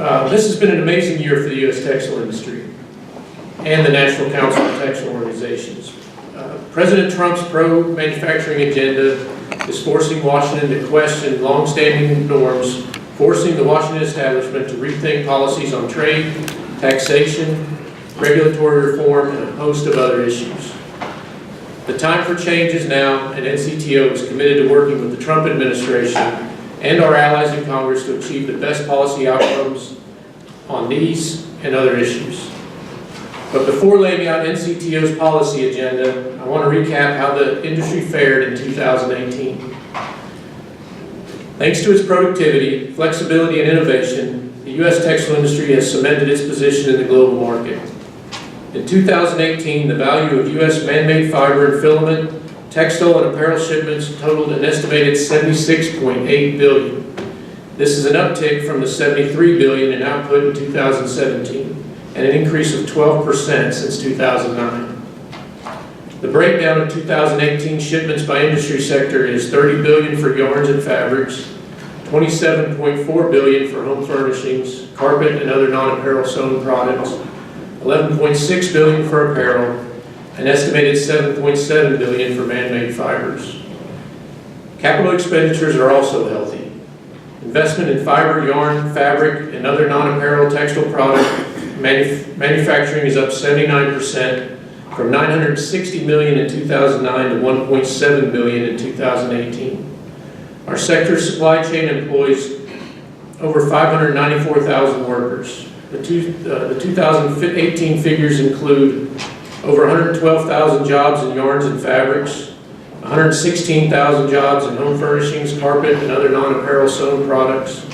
This has been an amazing year for the U.S. textile industry and the National Council of Textile Organizations. President Trump's pro-manufacturing agenda is forcing Washington to question long-standing norms, forcing the Washington establishment to rethink policies on trade, taxation, regulatory reform, and a host of other issues. The time for change is now, and NCTO is committed to working with the Trump administration and our allies in Congress to achieve the best policy outcomes on these and other issues. But before laying out NCTO's policy agenda, I want to recap how the industry fared in 2018. Thanks to its productivity, flexibility, and innovation, the U.S. textile industry has cemented its position in the global market. In 2018, the value of U.S. man-made fiber and filament, textile and apparel shipments totaled an estimated $76.8 billion. This is an uptick from the $73 billion in output in 2017, and an increase of 12% since 2009. The breakdown of 2018 shipments by industry sector is $30 billion for yarns and fabrics, $27.4 billion for home furnishings, carpet and other non-apparel sewn products, $11.6 billion for apparel, an estimated $7.7 billion for man-made fibers. Capital expenditures are also healthy. Investment in fiber, yarn, fabric, and other non-apparel textile product manufacturing is up 79%, from $960 million in 2009 to $1.7 billion in 2018. Our sector's supply chain employs over 594,000 workers. The 2018 figures include over 112,000 jobs in yarns and fabrics, 116,000 jobs in home furnishings, carpet, and other non-apparel sewn products,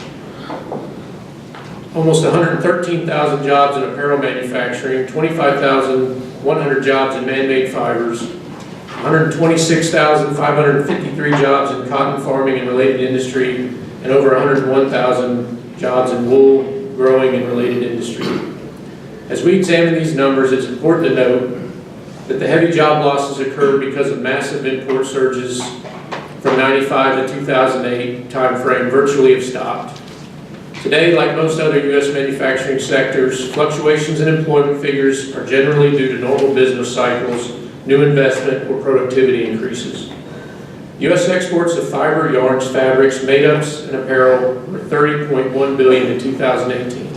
almost 113,000 jobs in apparel manufacturing, 25,100 jobs in man-made fibers, 126,553 jobs in cotton farming and related industry, and over 101,000 jobs in wool growing and related industry. As we examine these numbers, it's important to note that the heavy job losses occurred because of massive import surges from 95 to 2008 timeframe virtually have stopped. Today, like most other U.S. manufacturing sectors, fluctuations in employment figures are generally due to normal business cycles, new investment, or productivity increases. U.S. exports of fiber, yarns, fabrics, made-ups, and apparel were $30.1 billion in 2018.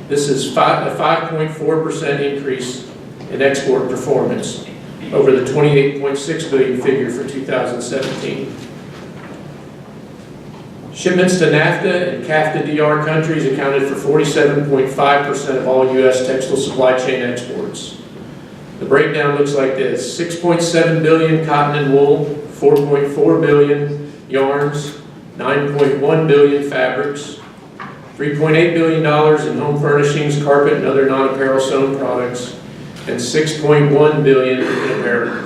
This is a 5.4% increase in export performance over the $28.6 billion figure for 2017. Shipments to NAFTA and CAFTA-DR countries accounted for 47.5% of all U.S. textile supply chain exports. The breakdown looks like this: $6.7 billion cotton and wool, $4.4 billion yarns, $9.1 billion fabrics, $3.8 billion in home furnishings, carpet, and other non-apparel sewn products, and $6.1 billion in apparel.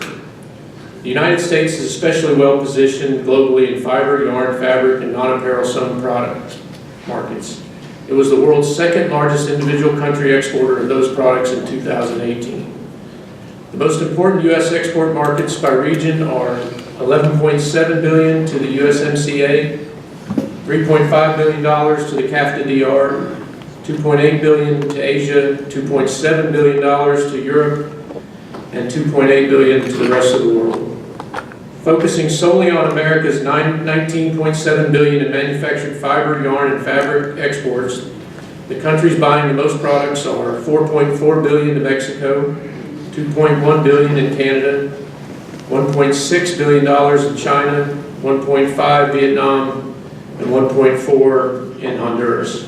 The United States is especially well positioned globally in fiber, yarn, fabric, and non-apparel sewn product markets. It was the world's second largest individual country exporter of those products in 2018. The most important U.S. export markets by region are $11.7 billion to the USMCA, $3.5 billion to the CAFTA-DR, $2.8 billion to Asia, $2.7 billion to Europe, and $2.8 billion to the rest of the world. Focusing solely on America's $19.7 billion in manufactured fiber, yarn, and fabric exports, the countries buying the most products are $4.4 billion to Mexico, $2.1 billion in Canada, $1.6 billion in China, $1.5 Vietnam, and $1.4 in Honduras.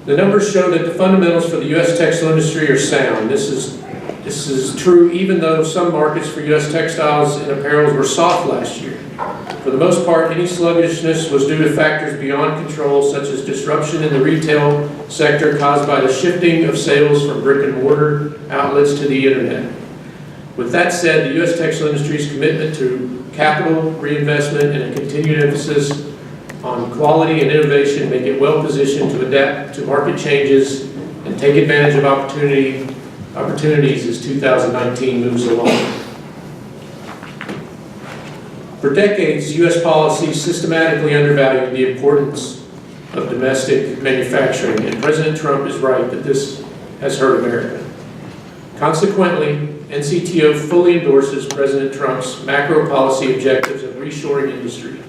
The numbers show that the fundamentals for the U.S. textile industry are sound. This is true even though some markets for U.S. textiles and apparels were soft last year. For the most part, any sluggishness was due to factors beyond control, such as disruption in the retail sector caused by the shifting of sales from brick and mortar outlets to the internet. With that said, the U.S. textile industry's commitment to capital reinvestment and a continued emphasis on quality and innovation make it well positioned to adapt to market changes and take advantage of opportunities as 2019 moves along. For decades, U.S. policy systematically undervalued the importance of domestic manufacturing, and President Trump is right that this has hurt America. Consequently, NCTO fully endorses President Trump's macro policy objectives of reshoring industry,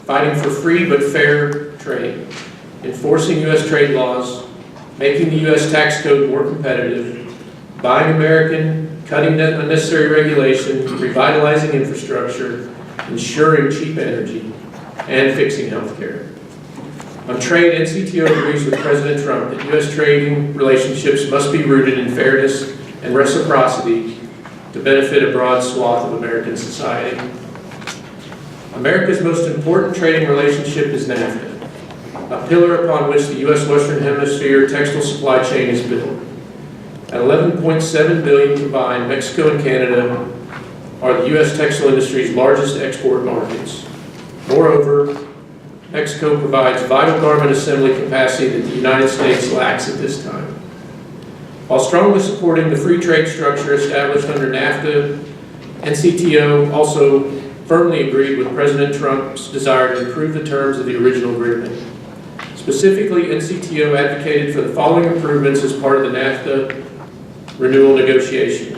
fighting for free but fair trade, enforcing U.S. trade laws, making the U.S. tax code more competitive, buying American, cutting unnecessary regulation, revitalizing infrastructure, ensuring cheap energy, and fixing health care. On trade, NCTO agrees with President Trump that U.S. trading relationships must be rooted in fairness and reciprocity to benefit a broad swath of American society. America's most important trading relationship is NAFTA, a pillar upon which the U.S. Western Hemisphere textile supply chain is built. At $11.7 billion combined, Mexico and Canada are the U.S. textile industry's largest export markets. Moreover, Mexico provides vital garment assembly capacity that the United States lacks at this time. While strongly supporting the free trade structure established under NAFTA, NCTO also firmly agreed with President Trump's desire to improve the terms of the original agreement. Specifically, NCTO advocated for the following improvements as part of the NAFTA renewal negotiation.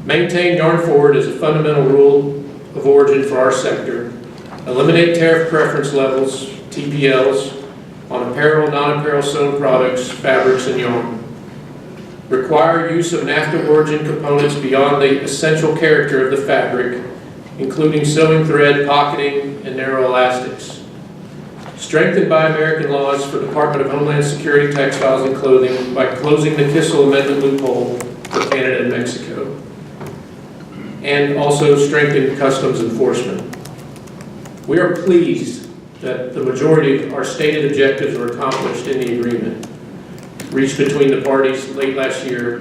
Maintain yarn forward as a fundamental rule of origin for our sector. Eliminate tariff preference levels, TPLs, on apparel, non-apparel sewn products, fabrics, and yarn. Require use of NAFTA origin components beyond the essential character of the fabric, including sewing thread, pocketing, and narrow elastics. Strengthen Buy American laws for Department of Homeland Security textiles and clothing by closing the Kissel Amendment loophole for Canada and Mexico. And also strengthen customs enforcement. We are pleased that the majority of our stated objectives were accomplished in the agreement reached between the parties late last year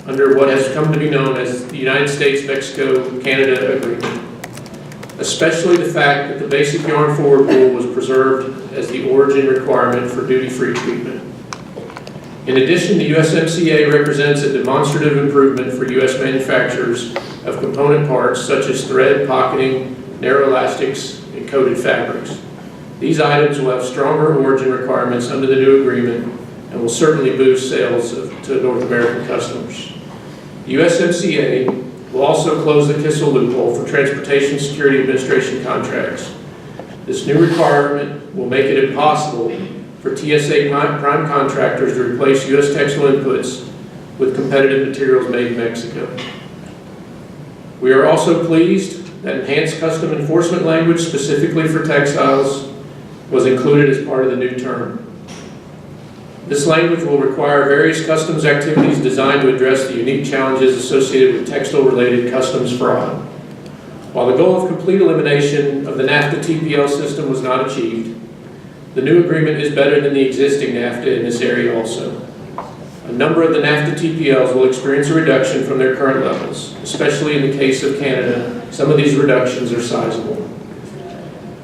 under what has come to be known as the United States-Mexico-Canada Agreement, especially the fact that the basic yarn forward rule was preserved as the origin requirement for duty-free treatment. In addition, the USMCA represents a demonstrative improvement for U.S. manufacturers of component parts such as thread, pocketing, narrow elastics, and coated fabrics. These items will have stronger origin requirements under the new agreement and will certainly boost sales to North American customers. The USMCA will also close the Kissel loophole for Transportation Security Administration contracts. This new requirement will make it impossible for TSA prime contractors to replace U.S. textile inputs with competitive materials made in Mexico. We are also pleased that enhanced custom enforcement language specifically for textiles was included as part of the new term. This language will require various customs activities designed to address the unique challenges associated with textile-related customs fraud. While the goal of complete elimination of the NAFTA TPL system was not achieved, the new agreement is better than the existing NAFTA in this area also. A number of the NAFTA TPLs will experience a reduction from their current levels, especially in the case of Canada. Some of these reductions are sizable.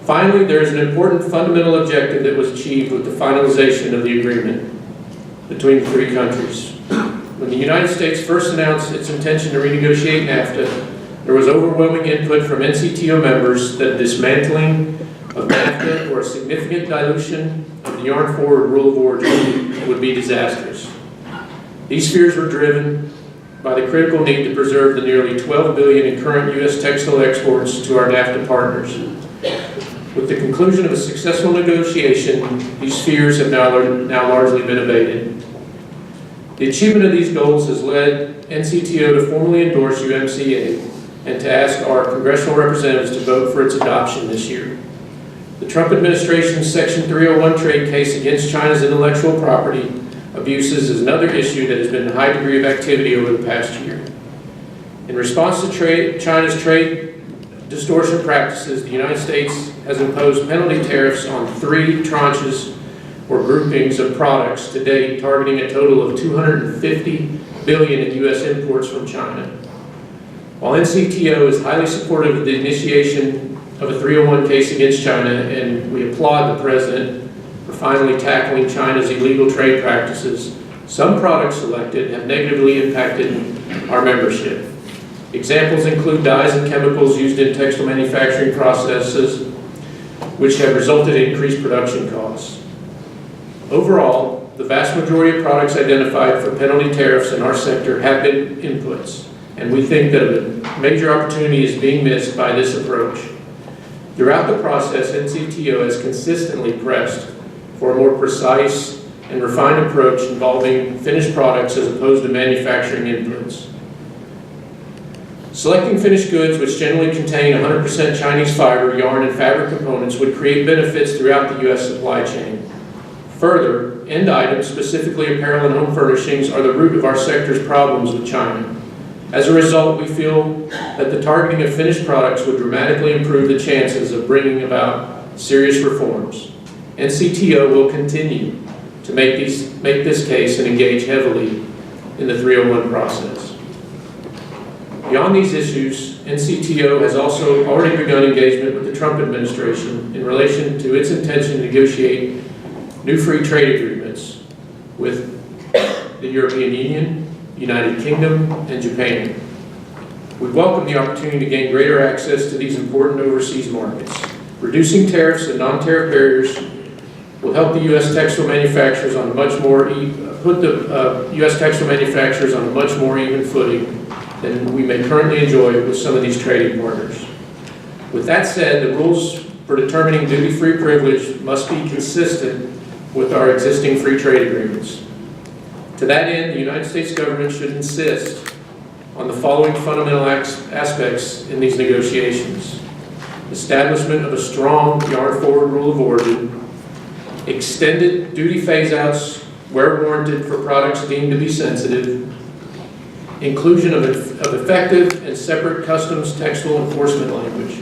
Finally, there is an important fundamental objective that was achieved with the finalization of the agreement between the three countries. When the United States first announced its intention to renegotiate NAFTA, there was overwhelming input from NCTO members that dismantling of NAFTA or a significant dilution of the yarn forward rule of origin would be disastrous. These fears were driven by the critical need to preserve the nearly $12 billion in current U.S. textile exports to our NAFTA partners. With the conclusion of a successful negotiation, these fears have now largely been abated. The achievement of these goals has led NCTO to formally endorse UMCA and to ask our congressional representatives to vote for its adoption this year. The Trump administration's Section 301 trade case against China's intellectual property abuses is another issue that has been a high degree of activity over the past year. In response to China's trade distortion practices, the United States has imposed penalty tariffs on 3 tranches or groupings of products to date, targeting a total of $250 billion in U.S. imports from China. While NCTO is highly supportive of the initiation of a 301 case against China, and we applaud the President for finally tackling China's illegal trade practices, some products selected have negatively impacted our membership. Examples include dyes and chemicals used in textile manufacturing processes, which have resulted in increased production costs. Overall, the vast majority of products identified for penalty tariffs in our sector have been inputs, and we think that a major opportunity is being missed by this approach. Throughout the process, NCTO has consistently pressed for a more precise and refined approach involving finished products as opposed to manufacturing inputs. Selecting finished goods, which generally contain 100% Chinese fiber, yarn, and fabric components, would create benefits throughout the U.S. supply chain. Further, end items, specifically apparel and home furnishings, are the root of our sector's problems with China. As a result, we feel that the targeting of finished products would dramatically improve the chances of bringing about serious reforms. NCTO will continue to make this case and engage heavily in the 301 process. Beyond these issues, NCTO has also already begun engagement with the Trump administration in relation to its intention to negotiate new free trade agreements with the European Union, United Kingdom, and Japan. We welcome the opportunity to gain greater access to these important overseas markets. Reducing tariffs and non-tariff barriers will help the U.S. textile manufacturers on a much more U.S. textile manufacturers on a much more even footing than we may currently enjoy with some of these trading partners. With that said, the rules for determining duty-free privilege must be consistent with our existing free trade agreements. To that end, the United States government should insist on the following fundamental aspects in these negotiations: establishment of a strong yard-forward rule of origin, extended duty phase-outs where warranted for products deemed to be sensitive, inclusion of effective and separate customs textile enforcement language.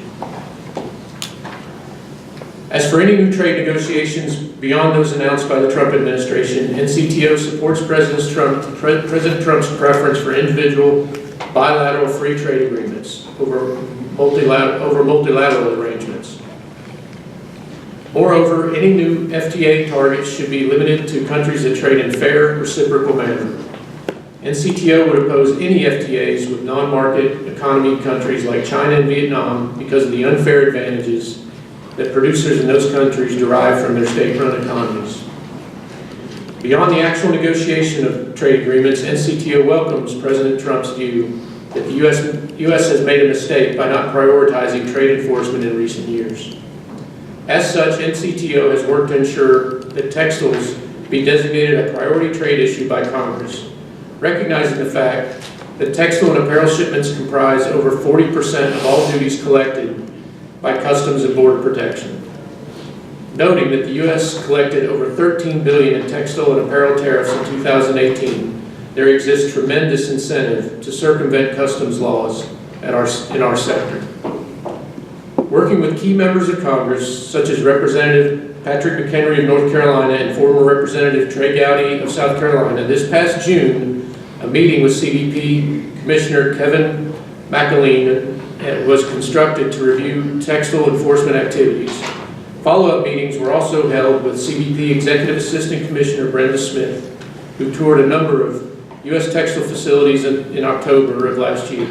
As for any new trade negotiations beyond those announced by the Trump administration, NCTO supports President Trump's preference for individual bilateral free trade agreements over multilateral arrangements. Moreover, any new FTA targets should be limited to countries that trade in fair, reciprocal manner. NCTO would oppose any FTAs with non-market economy countries like China and Vietnam because of the unfair advantages that producers in those countries derive from their state-run economies. Beyond the actual negotiation of trade agreements, NCTO welcomes President Trump's view that the U.S. has made a mistake by not prioritizing trade enforcement in recent years. As such, NCTO has worked to ensure that textiles be designated a priority trade issue by Congress, recognizing the fact that textile and apparel shipments comprise over 40% of all duties collected by Customs and Border Protection. Noting that the U.S. collected over $13 billion in textile and apparel tariffs in 2018, there exists tremendous incentive to circumvent customs laws in our sector. Working with key members of Congress, such as Representative Patrick McHenry of North Carolina and former Representative Trey Gowdy of South Carolina, this past June, a meeting with CBP Commissioner Kevin McAleen was constructed to review textile enforcement activities. Follow-up meetings were also held with CBP Executive Assistant Commissioner Brenda Smith, who toured a number of U.S. textile facilities in October of last year.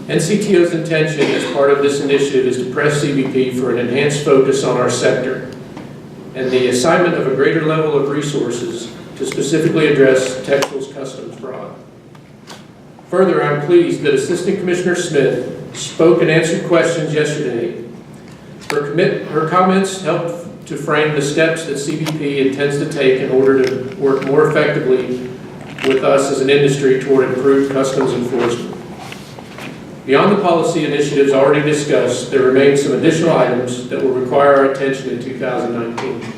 NCTO's intention as part of this initiative is to press CBP for an enhanced focus on our sector and the assignment of a greater level of resources to specifically address textiles customs fraud. Further, I'm pleased that Assistant Commissioner Smith spoke and answered questions yesterday. Her comments helped to frame the steps that CBP intends to take in order to work more effectively with us as an industry toward improved customs enforcement. Beyond the policy initiatives already discussed, there remain some additional items that will require our attention in 2019.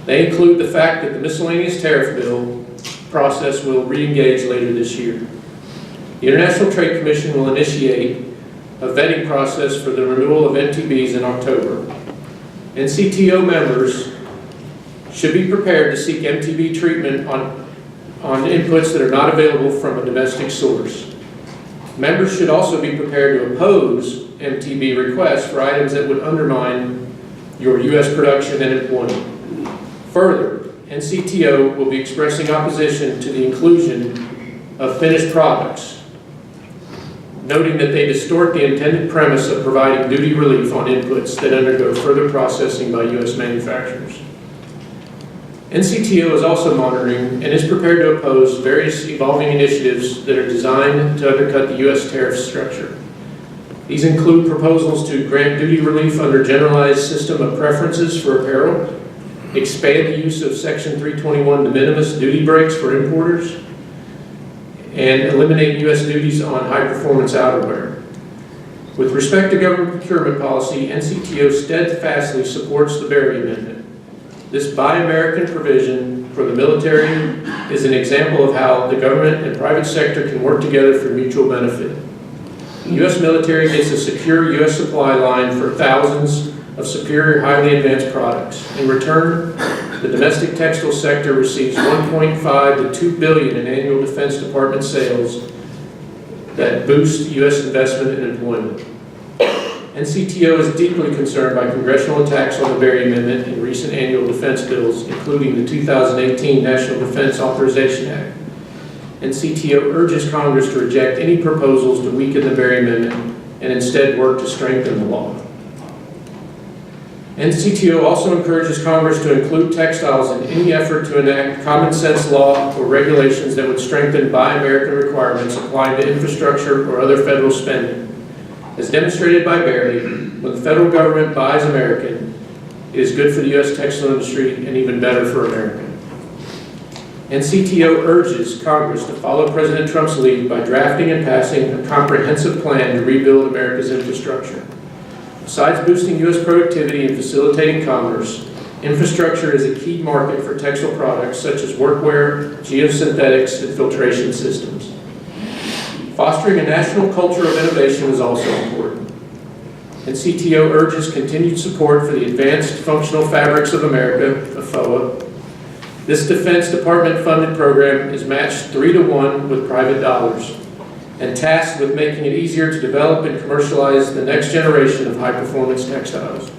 They include the fact that the miscellaneous tariff bill process will re-engage later this year. The International Trade Commission will initiate a vetting process for the renewal of NTBs in October. NCTO members should be prepared to seek MTB treatment on inputs that are not available from a domestic source. Members should also be prepared to oppose MTB requests for items that would undermine your U.S. production and employment. Further, NCTO will be expressing opposition to the inclusion of finished products. noting that they distort the intended premise of providing duty relief on inputs that undergo further processing by U.S. manufacturers. NCTO is also monitoring and is prepared to oppose various evolving initiatives that are designed to undercut the U.S. tariff structure. These include proposals to grant duty relief under generalized system of preferences for apparel, expand the use of Section 321 de minimis duty breaks for importers, and eliminate U.S. duties on high-performance outerwear. With respect to government procurement policy, NCTO steadfastly supports the Berry Amendment. This Buy American provision for the military is an example of how the government and private sector can work together for mutual benefit. The U.S. military gets a secure U.S. supply line for thousands of superior, highly advanced products. In return, the domestic textile sector receives $1.5 to $2 billion in annual Defense Department sales that boost U.S. investment and employment. NCTO is deeply concerned by congressional attacks on the Berry Amendment in recent annual defense bills, including the 2018 National Defense Authorization Act. NCTO urges Congress to reject any proposals to weaken the Berry Amendment and instead work to strengthen the law. NCTO also encourages Congress to include textiles in any effort to enact common sense law or regulations that would strengthen Buy American requirements applying to infrastructure or other federal spending. As demonstrated by Berry, when the federal government buys American, it is good for the U.S. textile industry and even better for America. NCTO urges Congress to follow President Trump's lead by drafting and passing a comprehensive plan to rebuild America's infrastructure. Besides boosting U.S. productivity and facilitating commerce, infrastructure is a key market for textile products such as workwear, geosynthetics, and filtration systems. Fostering a national culture of innovation is also important. NCTO urges continued support for the Advanced Functional Fabrics of America, AFOA. This Defense Department-funded program is matched 3-to-1 with private dollars and tasked with making it easier to develop and commercialize the next generation of high-performance textiles.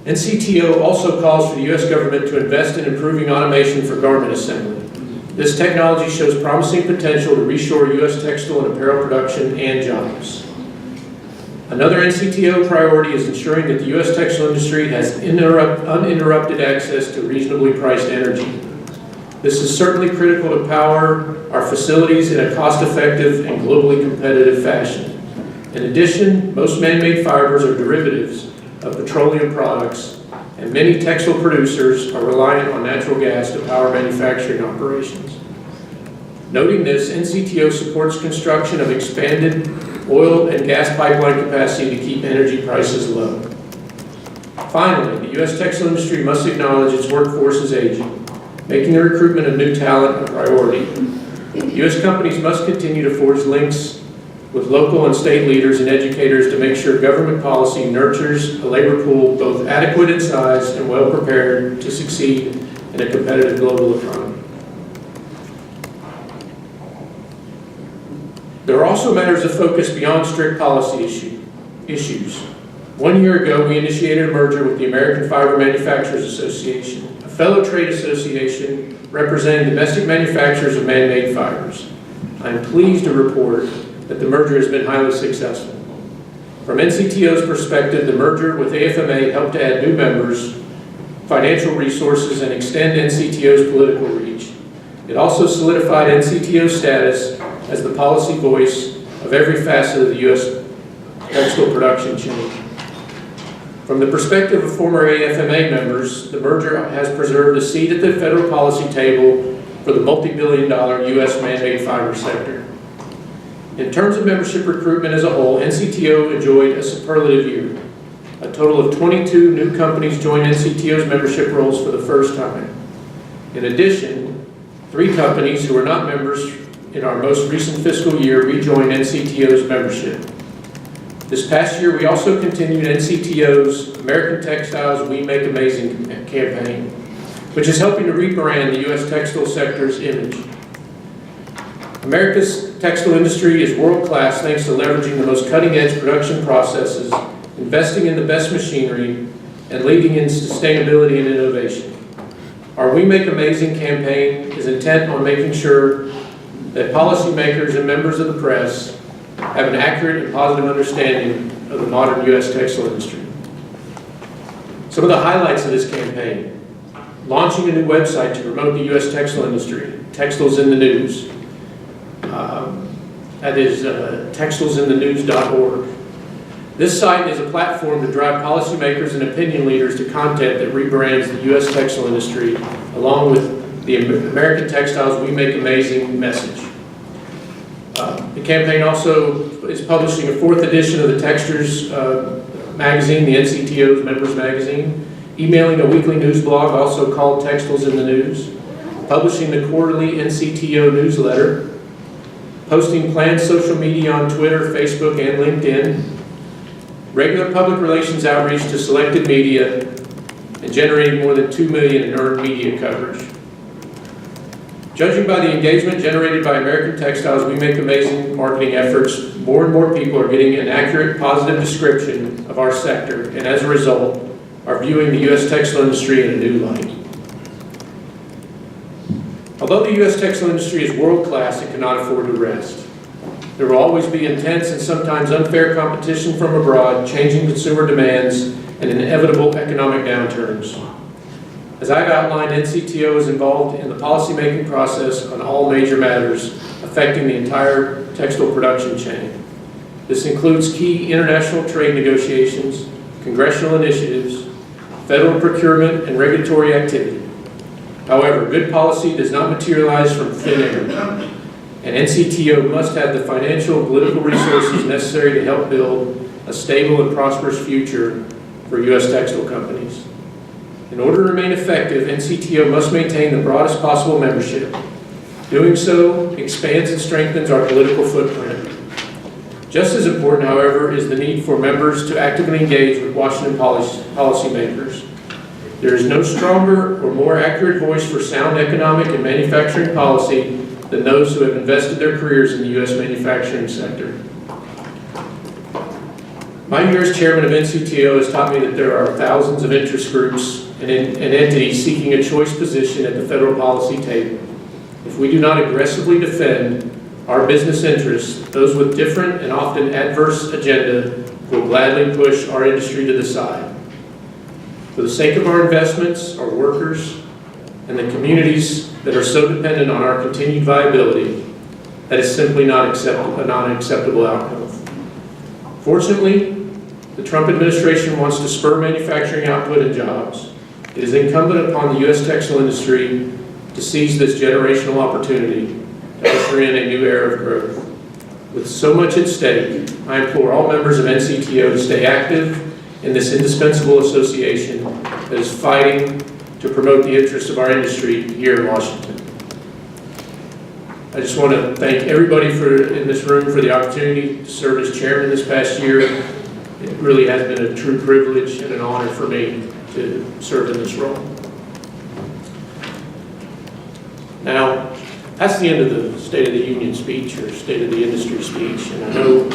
NCTO also calls for the U.S. government to invest in improving automation for garment assembly. This technology shows promising potential to reshore U.S. textile and apparel production and jobs. Another NCTO priority is ensuring that the U.S. textile industry has uninterrupted access to reasonably priced energy. This is certainly critical to power our facilities in a cost-effective and globally competitive fashion. In addition, most man-made fibers are derivatives of petroleum products, and many textile producers are reliant on natural gas to power manufacturing operations. Noting this, NCTO supports construction of expanded oil and gas pipeline capacity to keep energy prices low. Finally, the U.S. textile industry must acknowledge its workforce is aging, making the recruitment of new talent a priority. U.S. companies must continue to forge links with local and state leaders and educators to make sure government policy nurtures a labor pool both adequate in size and well prepared to succeed in a competitive global economy. There are also matters of focus beyond strict policy issues. 1 year ago, we initiated a merger with the American Fiber Manufacturers Association, a fellow trade association representing domestic manufacturers of man-made fibers. I am pleased to report that the merger has been highly successful. From NCTO's perspective, the merger with AFMA helped to add new members, financial resources, and extend NCTO's political reach. It also solidified NCTO's status as the policy voice of every facet of the U.S. textile production chain. From the perspective of former AFMA members, the merger has preserved a seat at the federal policy table for the multi-billion-dollar U.S. man-made fiber sector. In terms of membership recruitment as a whole, NCTO enjoyed a superlative year. A total of 22 new companies joined NCTO's membership rolls for the first time. In addition, 3 companies who were not members in our most recent fiscal year rejoined NCTO's membership. This past year, we also continued NCTO's American Textiles We Make Amazing campaign, which is helping to rebrand the U.S. textile sector's image. America's textile industry is world-class thanks to leveraging the most cutting-edge production processes, investing in the best machinery, and leading in sustainability and innovation. Our We Make Amazing campaign is intent on making sure that policymakers and members of the press have an accurate and positive understanding of the modern U.S. textile industry. Some of the highlights of this campaign: launching a new website to promote the U.S. textile industry, Textiles in the News. That is textilesinthenews.org. This site is a platform to drive policymakers and opinion leaders to content that rebrands the U.S. textile industry, along with the American Textiles We Make Amazing message. The campaign also is publishing a 4th edition of the Textures magazine, the NCTO's members magazine, emailing a weekly news blog also called Textiles in the News, publishing the quarterly NCTO newsletter, posting planned social media on Twitter, Facebook, and LinkedIn, regular public relations outreach to selected media, and generating more than $2 million in earned media coverage. Judging by the engagement generated by American Textiles We Make Amazing marketing efforts, more and more people are getting an accurate, positive description of our sector, and as a result, are viewing the U.S. textile industry in a new light. Although the U.S. textile industry is world-class, it cannot afford to rest. There will always be intense and sometimes unfair competition from abroad, changing consumer demands, and inevitable economic downturns. As I've outlined, NCTO is involved in the policymaking process on all major matters affecting the entire textile production chain. This includes key international trade negotiations, congressional initiatives, federal procurement, and regulatory activity. However, good policy does not materialize from thin air, and NCTO must have the financial and political resources necessary to help build a stable and prosperous future for U.S. textile companies. In order to remain effective, NCTO must maintain the broadest possible membership. Doing so expands and strengthens our political footprint. Just as important, however, is the need for members to actively engage with Washington policymakers. There is no stronger or more accurate voice for sound economic and manufacturing policy than those who have invested their careers in the U.S. manufacturing sector. My year as chairman of NCTO has taught me that there are thousands of interest groups and entities seeking a choice position at the federal policy table. If we do not aggressively defend our business interests, those with different and often adverse agenda will gladly push our industry to the side. For the sake of our investments, our workers, and the communities that are so dependent on our continued viability, that is simply not a non-acceptable outcome. Fortunately, the Trump administration wants to spur manufacturing output and jobs. It is incumbent upon the U.S. textile industry to seize this generational opportunity to usher in a new era of growth. With so much at stake, I implore all members of NCTO to stay active in this indispensable association that is fighting to promote the interests of our industry here in Washington. I just want to thank everybody in this room for the opportunity to serve as chairman this past year. It really has been a true privilege and an honor for me to serve in this role. Now, that's the end of the State of the Union speech or State of the Industry speech, and I know